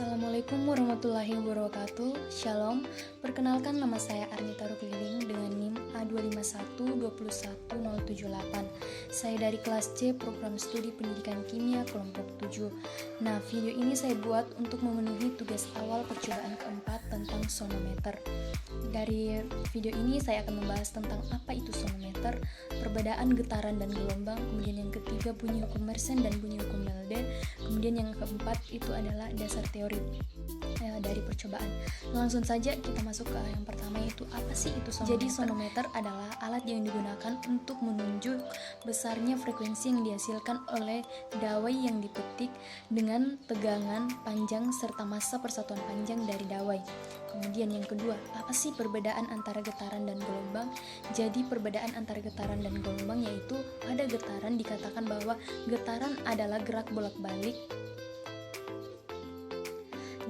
Assalamualaikum warahmatullahi wabarakatuh. Shalom. Perkenalkan, nama saya Arnita Rukliling dengan NIM A251210178. Saya dari kelas C Program Studi Pendidikan Kimia kelompok 7. Nah, video ini saya buat untuk memenuhi tugas awal percobaan keempat tentang sonometer. Dari video ini saya akan membahas tentang apa itu sonometer, perbedaan getaran dan gelombang, kemudian yang ketiga bunyi hukum Mersenne dan bunyi hukum Melde, kemudian yang keempat itu adalah dasar teori dari percobaan. Langsung saja kita masuk ke yang pertama, yaitu apa sih itu sonometer. Jadi sonometer adalah alat yang digunakan untuk menunjuk besarnya frekuensi yang dihasilkan oleh dawai yang dipetik dengan tegangan panjang serta massa persatuan panjang dari dawai. Kemudian yang kedua, apa sih perbedaan antara getaran dan gelombang? Jadi perbedaan antara getaran dan gelombang yaitu pada getaran dikatakan bahwa getaran adalah gerak bolak-balik.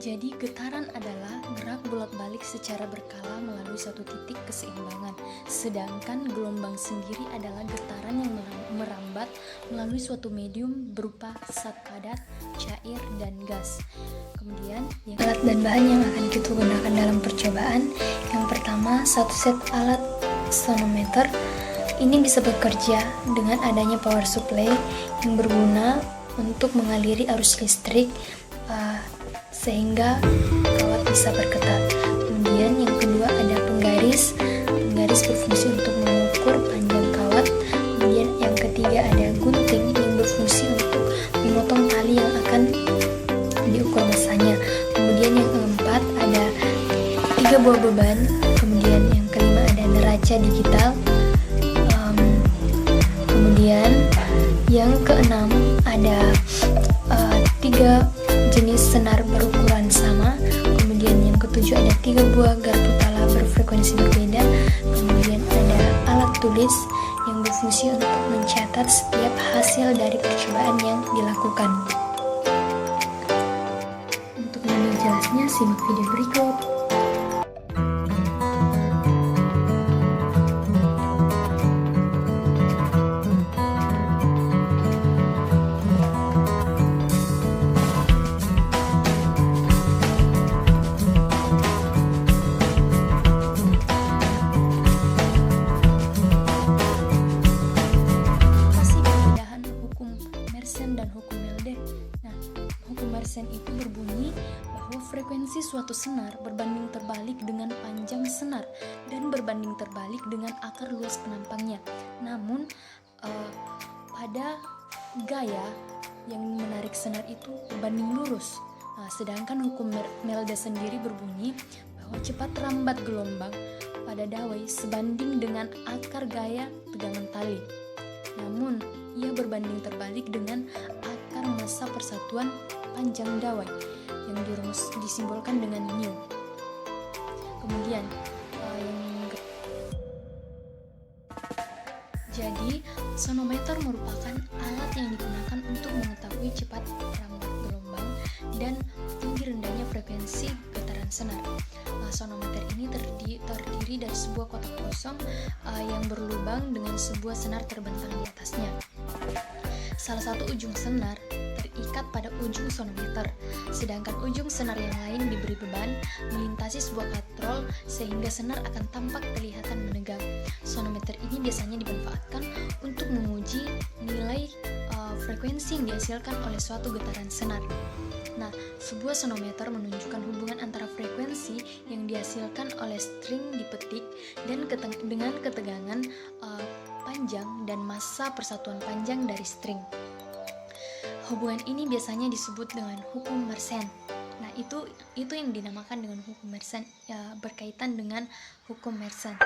Jadi getaran adalah gerak bolak-balik secara berkala melalui suatu titik keseimbangan. Sedangkan gelombang sendiri adalah getaran yang merambat melalui suatu medium berupa zat padat, cair, dan gas. Kemudian alat dan bahan yang akan kita gunakan dalam percobaan. Yang pertama, satu set alat sonometer. Ini bisa bekerja dengan adanya power supply yang berguna untuk mengaliri arus listrik sehingga kawat bisa bergetar. Kemudian yang kedua ada penggaris berfungsi untuk mengukur panjang kawat. Kemudian yang ketiga ada gunting yang berfungsi untuk memotong tali yang akan diukur masanya. Kemudian yang keempat ada 3 buah beban. Kemudian yang kelima ada neraca digital. Kemudian yang keenam ada 3 jenis senar berukuran sama. Kemudian yang ketujuh ada 3 buah garpu tala berfrekuensi berbeda. Kemudian ada alat tulis yang berfungsi untuk mencatat setiap hasil dari percobaan yang dilakukan. Untuk lebih jelasnya simak video berikut. Dan hukum Melde. Nah, hukum Mersenne itu berbunyi bahwa frekuensi suatu senar berbanding terbalik dengan panjang senar dan berbanding terbalik dengan akar luas penampangnya. Namun pada gaya yang menarik senar itu berbanding lurus. Nah, sedangkan hukum Melde sendiri berbunyi bahwa cepat rambat gelombang pada dawai sebanding dengan akar gaya tegangan tali. Namun, ia berbanding terbalik dengan akar massa persatuan panjang dawai yang disimbolkan dengan mu. Kemudian, jadi sonometer merupakan alat yang digunakan untuk mengetahui cepat rambat gelombang dan tinggi rendahnya frekuensi getaran senar. Sonometer ini terdiri dari sebuah kotak kosong yang berlubang dengan sebuah senar terbentang di atasnya. Salah satu ujung senar terikat pada ujung sonometer, sedangkan ujung senar yang lain diberi beban melintasi sebuah katrol sehingga senar akan tampak kelihatan menegang. Sonometer ini biasanya dimanfaatkan untuk menguji nilai frekuensi yang dihasilkan oleh suatu getaran senar. Nah, sebuah sonometer menunjukkan hubungan antara frekuensi yang dihasilkan oleh string dipetik dan dengan ketegangan panjang dan massa persatuan panjang dari string. Hubungan ini biasanya disebut dengan hukum Mersenne. Nah, itu yang dinamakan dengan hukum Mersenne, berkaitan dengan hukum Mersenne.